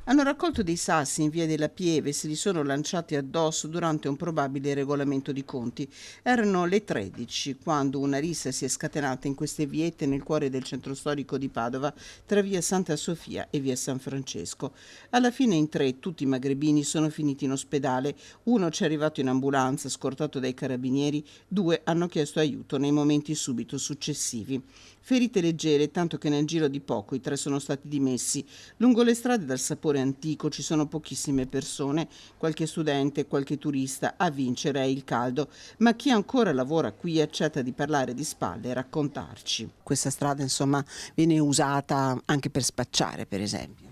Hanno raccolto dei sassi in via della Pieve e se li sono lanciati addosso durante un probabile regolamento di conti. Erano le 13 quando una rissa si è scatenata in queste viette nel cuore del centro storico di Padova, tra via Santa Sofia e via San Francesco. Alla fine in tre, tutti magrebini, sono finiti in ospedale. Uno ci è arrivato in ambulanza, scortato dai carabinieri, due hanno chiesto aiuto nei momenti subito successivi. Ferite leggere, tanto che nel giro di poco i tre sono stati dimessi. Lungo le strade dal sapore antico ci sono pochissime persone, qualche studente, qualche turista, a vincere è il caldo, ma chi ancora lavora qui accetta di parlare di spalle e raccontarci. Questa strada, insomma, viene usata anche per spacciare, per esempio.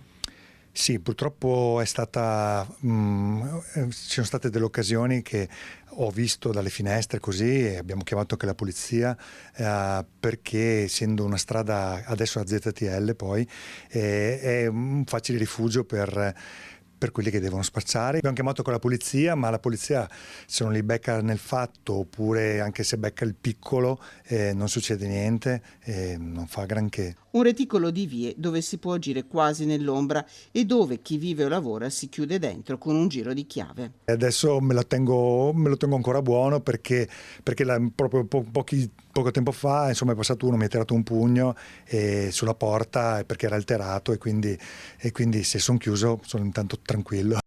Sì, purtroppo ci sono state delle occasioni che ho visto dalle finestre così e abbiamo chiamato anche la polizia perché essendo una strada adesso a ZTL poi è un facile rifugio per quelli che devono spacciare. Abbiamo chiamato con la polizia, ma la polizia se non li becca nel fatto oppure anche se becca il piccolo non succede niente, non fa granché. Un reticolo di vie dove si può agire quasi nell'ombra e dove chi vive o lavora si chiude dentro con un giro di chiave. Adesso me lo tengo ancora buono perché proprio poco tempo fa insomma, è passato uno, mi ha tirato un pugno sulla porta perché era alterato e quindi se sono chiuso sono intanto tranquillo.